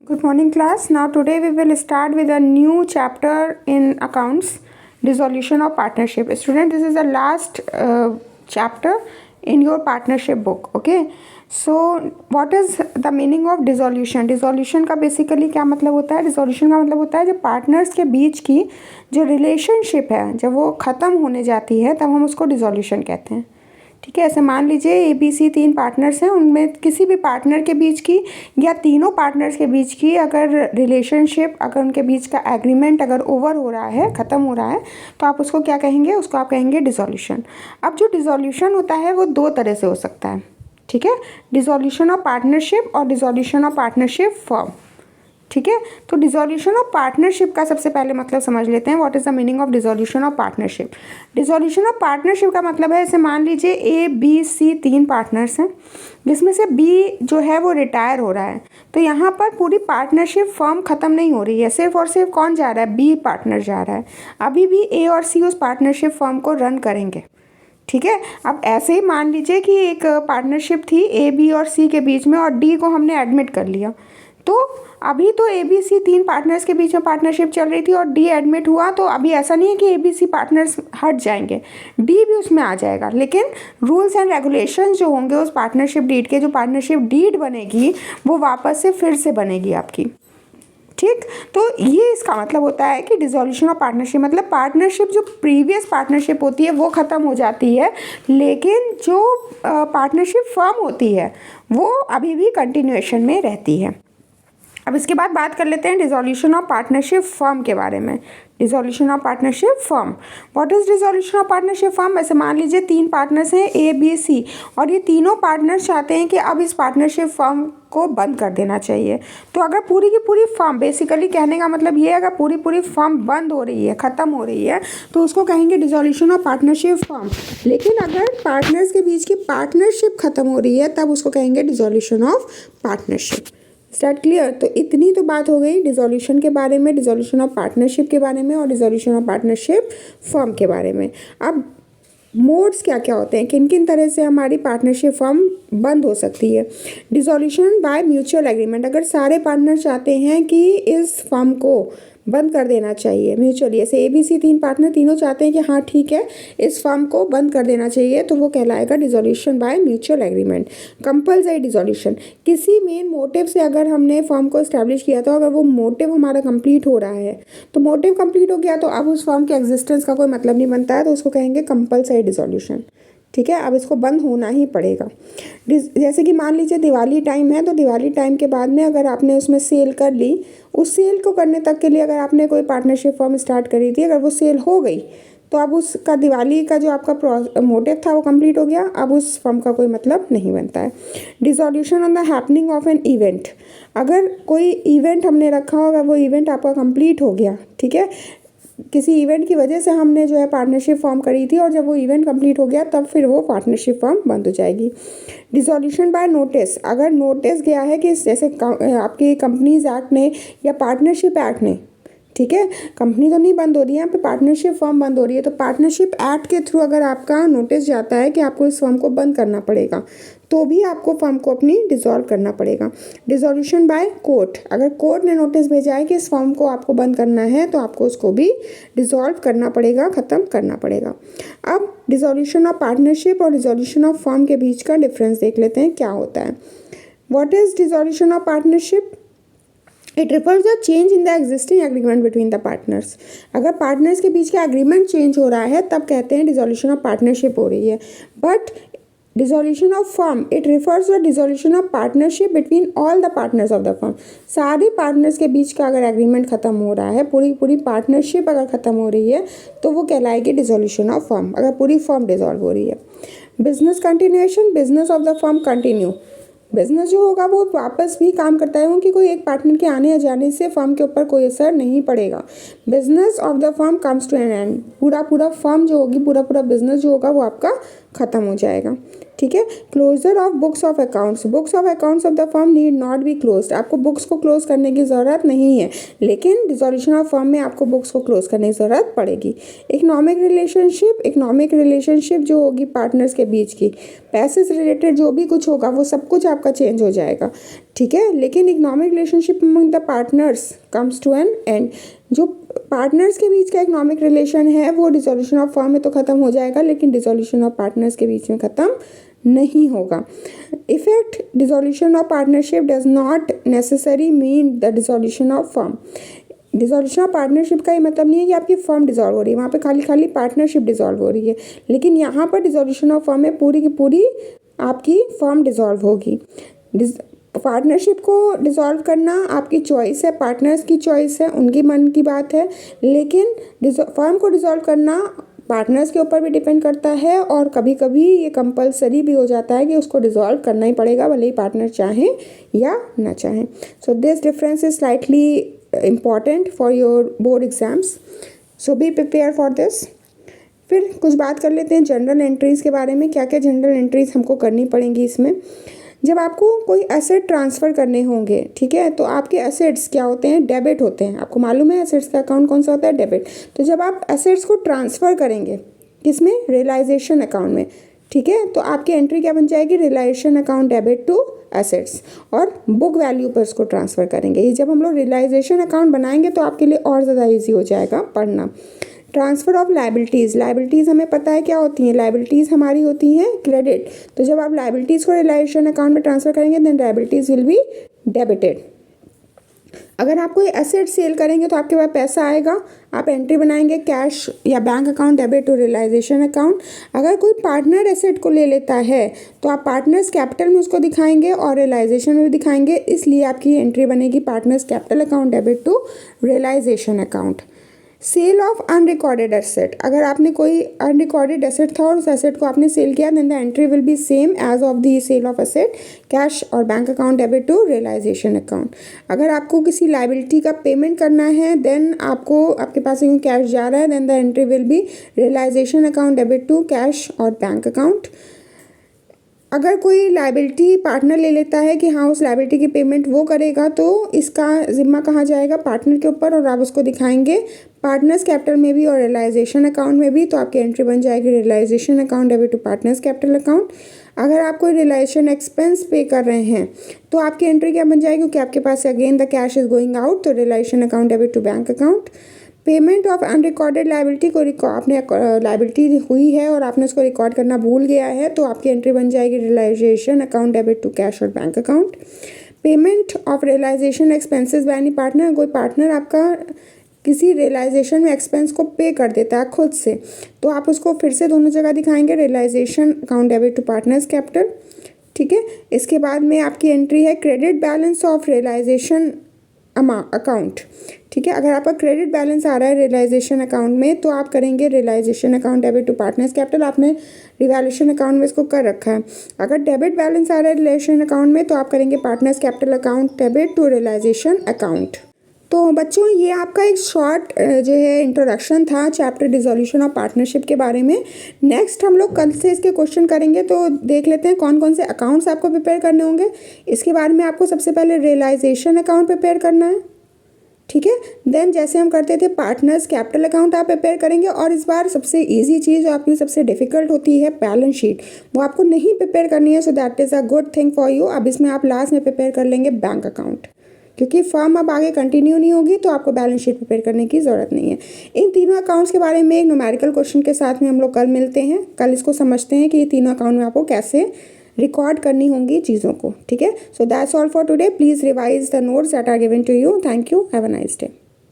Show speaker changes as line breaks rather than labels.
Good morning, class. Now, today we will start with a new chapter in accounts, dissolution of partnership. Student, this is the last chapter in your partnership book. Okay. So, what is the meaning of dissolution? Dissolution का basically क्या मतलब होता है? Dissolution का मतलब होता है जब partners के बीच की जो relationship है जब वो ख़त्म होने जाती है तब हम उसको dissolution कहते हैं. ठीक है. ऐसे मान लीजिए ABC 3 पार्टनर्स हैं, उनमें किसी भी पार्टनर के बीच की या तीनों पार्टनर्स के बीच की अगर रिलेशनशिप, अगर उनके बीच का एग्रीमेंट अगर ओवर हो रहा है, ख़त्म हो रहा है, तो आप उसको क्या कहेंगे? उसको आप कहेंगे डिसोल्यूशन. अब जो डिसोल्यूशन होता है वो दो तरह से हो सकता है. ठीक है. डिसोल्यूशन ऑफ पार्टनरशिप और डिसोल्यूशन ऑफ पार्टनरशिप फर्म. ठीक है. तो डिसोल्यूशन ऑफ पार्टनरशिप का सबसे पहले मतलब समझ लेते हैं. What is the meaning of dissolution of partnership? Dissolution of partnership का मतलब है, जैसे मान लीजिए ABC 3 पार्टनर्स हैं, जिसमें से B जो है वो रिटायर हो रहा है. तो यहाँ पर पूरी पार्टनरशिप फर्म ख़त्म नहीं हो रही है, सिर्फ और सिर्फ कौन जा रहा है? B पार्टनर जा रहा है. अभी भी A और C उस पार्टनरशिप फर्म को रन करेंगे. ठीक है. अब ऐसे ही मान लीजिए कि एक पार्टनरशिप थी AB और C के बीच में और D को हमने एडमिट कर लिया. तो अभी तो ABC 3 पार्टनर्स के बीच में पार्टनरशिप चल रही थी और D एडमिट हुआ, तो अभी ऐसा नहीं है कि ABC पार्टनर्स हट जाएंगे, D भी उसमें आ जाएगा. लेकिन रूल्स एंड रेगुलेशंस जो होंगे उस पार्टनरशिप डीड के, जो पार्टनरशिप डीड बनेगी वो वापस से फिर से बनेगी आपकी. ठीक. तो ये इसका मतलब होता है कि डिसोल्यूशन ऑफ पार्टनरशिप मतलब पार्टनरशिप जो प्रीवियस पार्टनरशिप होती है वो ख़त्म हो जाती है, लेकिन जो पार्टनरशिप फर्म होती है वो अभी भी कंटिन्यूएशन में रहती है. अब इसके बाद बात कर लेते हैं डिसोल्यूशन ऑफ पार्टनरशिप फर्म के बारे में. Dissolution of partnership firm. What is dissolution of partnership firm? ऐसे मान लीजिए 3 पार्टनर्स हैं ABC और ये तीनों पार्टनर्स चाहते हैं कि अब इस पार्टनरशिप फर्म को बंद कर देना चाहिए. तो अगर पूरी की पूरी फर्म, बेसिकली कहने का मतलब ये है, अगर पूरी पूरी फर्म बंद हो रही है, ख़त्म हो रही है, तो उसको कहेंगे डिसोल्यूशन ऑफ पार्टनरशिप फर्म. लेकिन अगर पार्टनर्स के बीच की पार्टनरशिप ख़त्म हो रही है तब उसको कहेंगे dissolution of partnership. Start clear? तो इतनी तो बात हो गई डिसोल्यूशन के बारे में, डिसोल्यूशन ऑफ पार्टनरशिप के बारे में और डिसोल्यूशन ऑफ पार्टनरशिप फर्म के बारे में. अब मोड्स क्या क्या होते हैं, किन किन तरह से हमारी पार्टनरशिप फर्म बंद हो सकती है? Dissolution by mutual agreement. अगर सारे पार्टनर चाहते हैं कि इस फर्म को बंद कर देना चाहिए म्यूचुअली, ऐसे ABC 3 पार्टनर तीनों चाहते हैं कि हाँ ठीक है इस फर्म को बंद कर देना चाहिए, तो वो कहलाएगा dissolution by mutual agreement. Compulsory dissolution. किसी मेन मोटिव से अगर हमने फर्म को इस्टेब्लिश किया तो अगर वो मोटिव हमारा कंप्लीट हो रहा है, तो मोटिव कंप्लीट हो गया तो अब उस फर्म के एग्जिस्टेंस का कोई मतलब नहीं बनता है, तो उसको कहेंगे कंपल्सरी डिसोल्यूशन. ठीक है. अब इसको बंद होना ही पड़ेगा. जैसे कि मान लीजिए दिवाली टाइम है, तो दिवाली टाइम के बाद में अगर आपने उसमें सेल कर ली, उस सेल को करने तक के लिए अगर आपने कोई पार्टनरशिप फर्म स्टार्ट करी थी, अगर वो सेल हो गई तो अब उसका दिवाली का जो आपका मोटिव था वो कंप्लीट हो गया, अब उस फर्म का कोई मतलब नहीं बनता है. Dissolution on the happening of an event. अगर कोई इवेंट हमने रखा होगा, वो इवेंट आपका कंप्लीट हो गया, ठीक है, किसी इवेंट की वजह से हमने जो है पार्टनरशिप फॉर्म करी थी और जब वो इवेंट कंप्लीट हो गया तब फिर वो पार्टनरशिप फॉर्म बंद हो जाएगी. Dissolution by notice. अगर नोटिस गया है कि जैसे आपकी कंपनीज एक्ट ने या पार्टनरशिप एक्ट ने, ठीक है, कंपनी तो नहीं बंद हो रही है, यहाँ पे पार्टनरशिप फर्म बंद हो रही है, तो पार्टनरशिप एक्ट के थ्रू अगर आपका नोटिस जाता है कि आपको इस फर्म को बंद करना पड़ेगा, तो भी आपको फर्म को अपनी डिसॉल्व करना पड़ेगा. Dissolution by court. अगर कोर्ट ने नोटिस भेजा है कि इस फर्म को आपको बंद करना है, तो आपको उसको भी डिसॉल्व करना पड़ेगा, ख़त्म करना पड़ेगा. अब डिसोल्यूशन ऑफ पार्टनरशिप और डिसोल्यूशन ऑफ फर्म के बीच का डिफरेंस देख लेते हैं क्या होता है. What is dissolution of partnership? It refers the change in the existing agreement between the partners. अगर पार्टनर्स के बीच का एग्रीमेंट चेंज हो रहा है तब कहते हैं डिसोल्यूशन ऑफ पार्टनरशिप हो रही है. But dissolution of firm, it refers the dissolution of partnership between all the partners of the firm. सारे पार्टनर्स के बीच का अगर एग्रीमेंट खत्म हो रहा है, पूरी पूरी पार्टनरशिप अगर खत्म हो रही है, तो वो कहलाएगी डिसोल्यूशन ऑफ फर्म, अगर पूरी फर्म डिसॉल्व हो रही है. Business continuation. Business of the firm continue. Business जो होगा वो वापस भी काम करता है, क्योंकि कोई एक पार्टनर के आने या जाने से फर्म के ऊपर कोई असर नहीं पड़ेगा. Business of the firm comes to an end. पूरा पूरा फर्म जो होगी, पूरा पूरा बिजनेस जो होगा वो आपका ख़त्म हो जाएगा। ठीक है, closure of books of accounts, books of accounts of the firm need not be close, आपको बुक्स को क्लोज करने की ज़रूरत नहीं है, लेकिन डिसॉल्यूशन ऑफ फर्म में आपको बुक्स को क्लोज करने की ज़रूरत पड़ेगी। इकोनॉमिक रिलेशनशिप जो होगी पार्टनर्स के बीच की, पैसे से रिलेटेड जो भी कुछ होगा वो सब कुछ आपका चेंज हो जाएगा। ठीक है, लेकिन economic relationship among the partners comes to an end, जो पार्टनर्स के बीच का इकोनॉमिक रिलेशन है वो डिसॉल्यूशन ऑफ फर्म में तो ख़त्म हो जाएगा, लेकिन डिसॉल्यूशन ऑफ पार्टनर्स के बीच में ख़त्म नहीं होगा। Effect dissolution of partnership does not necessary mean the dissolution of firm. Dissolution of partnership का ये मतलब नहीं है कि आपकी फर्म डिसॉल्व हो रही है, वहाँ पे खाली पार्टनरशिप डिसॉल्व हो रही है, लेकिन यहाँ पर डिसॉल्यूशन ऑफ फर्म में पूरी की पूरी आपकी फर्म डिसॉल्व होगी। पार्टनरशिप को डिसॉल्व करना आपकी चॉइस है, पार्टनर्स की चॉइस है, उनकी मन की बात है, लेकिन फर्म को डिसॉल्व करना पार्टनर्स के ऊपर भी डिपेंड करता है, और कभी कभी ये कंपलसरी भी हो जाता है कि उसको डिसॉल्व करना ही पड़ेगा, भले ही पार्टनर चाहें या ना चाहें। So this difference is slightly important for your board exams, so be prepare for this. फिर कुछ बात कर लेते हैं जनरल एंट्रीज़ के बारे में, क्या क्या जनरल एंट्रीज़ हमको करनी पड़ेंगी इसमें। जब आपको कोई एसेट ट्रांसफ़र करने होंगे, ठीक है, तो आपके एसेट्स क्या होते हैं, डेबिट होते हैं। आपको मालूम है एसेट्स का अकाउंट कौन सा होता है, डेबिट। तो जब आप एसेट्स को ट्रांसफ़र करेंगे किसमें, रियलाइजेशन अकाउंट में, ठीक है, तो आपकी एंट्री क्या बन जाएगी, realisation account debit to assets, और बुक वैल्यू पर उसको ट्रांसफ़र करेंगे। ये जब हम लोग रियलाइजेशन अकाउंट बनाएंगे तो आपके लिए और ज़्यादा ईजी हो जाएगा पढ़ना। ट्रांसफ़र ऑफ लाइबिलिटीज़ हमें पता है क्या होती हैं, लाइबिलिटीज़ हमारी होती हैं क्रेडिट। तो जब आप लाइबिलिटीज़ को रियलाइजेशन अकाउंट में ट्रांसफ़र करेंगे then liabilities will be debited. अगर आप कोई एसेट सेल करेंगे तो आपके पास पैसा आएगा, आप एंट्री बनाएंगे कैश या bank account debit to realisation account. अगर कोई पार्टनर एसेट को ले लेता है तो आप पार्टनर्स कैपिटल में उसको दिखाएंगे और रियलाइजेशन में भी दिखाएंगे, इसलिए आपकी एंट्री बनेगी partners capital account debit to realisation account. Sale of unrecorded asset, अगर आपने कोई अनरिकॉर्डेड एसेट था और उस एसेट को आपने सेल किया then the entry will be same as of the sale of asset, cash और bank account debit to realisation account. अगर आपको किसी लाइबिलिटी का पेमेंट करना है देन आपको, आपके पास कैश जा रहा है then the entry will be realisation account debit to cash और बैंक अकाउंट। अगर कोई लाइबिलिटी पार्टनर ले लेता है कि हाँ उस लाइबिलिटी की पेमेंट वो करेगा, तो इसका ज़िम्मा कहाँ जाएगा, पार्टनर के ऊपर, और आप उसको दिखाएंगे पार्टनर्स कैपिटल में भी और रियलाइजेशन अकाउंट में भी, तो आपकी एंट्री बन जाएगी realisation account debit to partners capital account. अगर आप कोई रियलाइजेशन एक्सपेंस पे कर रहे हैं तो आपकी एंट्री क्या बन जाएगी, क्योंकि आपके पास again the cash is going out, तो realisation account debit to bank account. Payment of unrecorded liability को आपने लाइबिलिटी हुई है और आपने उसको रिकॉर्ड करना भूल गया है, तो आपकी एंट्री बन जाएगी realisation account debit to cash और bank account. Payment of realisation expenses by any partner, कोई पार्टनर आपका किसी रियलाइजेशन में एक्सपेंस को पे कर देता है खुद से, तो आप उसको फिर से दोनों जगह दिखाएंगे realisation account debit to partners capital. ठीक है, इसके बाद में आपकी एंट्री है credit balance of realisation account. ठीक है, अगर आपका क्रेडिट बैलेंस आ रहा है रियलाइजेशन अकाउंट में तो आप करेंगे realisation account debit to partners capital, आपने रिवैल्यूएशन अकाउंट में इसको कर रखा है। अगर डेबिट बैलेंस आ रहा है रियलाइजेशन अकाउंट में तो आप करेंगे partners capital account debit to realisation account. तो बच्चों ये आपका एक शॉर्ट जो है इंट्रोडक्शन था चैप्टर डिसॉल्यूशन ऑफ पार्टनरशिप के बारे में। नेक्स्ट हम लोग कल से इसके क्वेश्चन करेंगे, तो देख लेते हैं कौन कौन से अकाउंट्स आपको प्रिपेयर करने होंगे। इसके बारे में आपको सबसे पहले रियलाइजेशन अकाउंट प्रिपेयर करना है, ठीक है। देन जैसे हम करते थे पार्टनर्स कैपिटल अकाउंट आप प्रिपेयर करेंगे, और इस बार सबसे इजी चीज़ जो आपकी सबसे डिफिकल्ट होती है बैलेंस शीट, वो आपको नहीं प्रिपेयर करनी है, so that is a good thing for you. अब इसमें आप लास्ट में प्रिपेयर कर लेंगे बैंक अकाउंट, क्योंकि फर्म अब आगे कंटिन्यू नहीं होगी तो आपको बैलेंस शीट प्रिपेयर करने की ज़रूरत नहीं है। इन तीनों अकाउंट्स के बारे में एक न्यूमेरिकल क्वेश्चन के साथ में हम लोग कल मिलते हैं। कल इसको समझते हैं कि ये तीनों अकाउंट में आपको कैसे रिकॉर्ड करनी होंगी चीज़ों को, ठीक है। So that's all for today. Please revise the notes that are given to you. Thank you, have a nice day.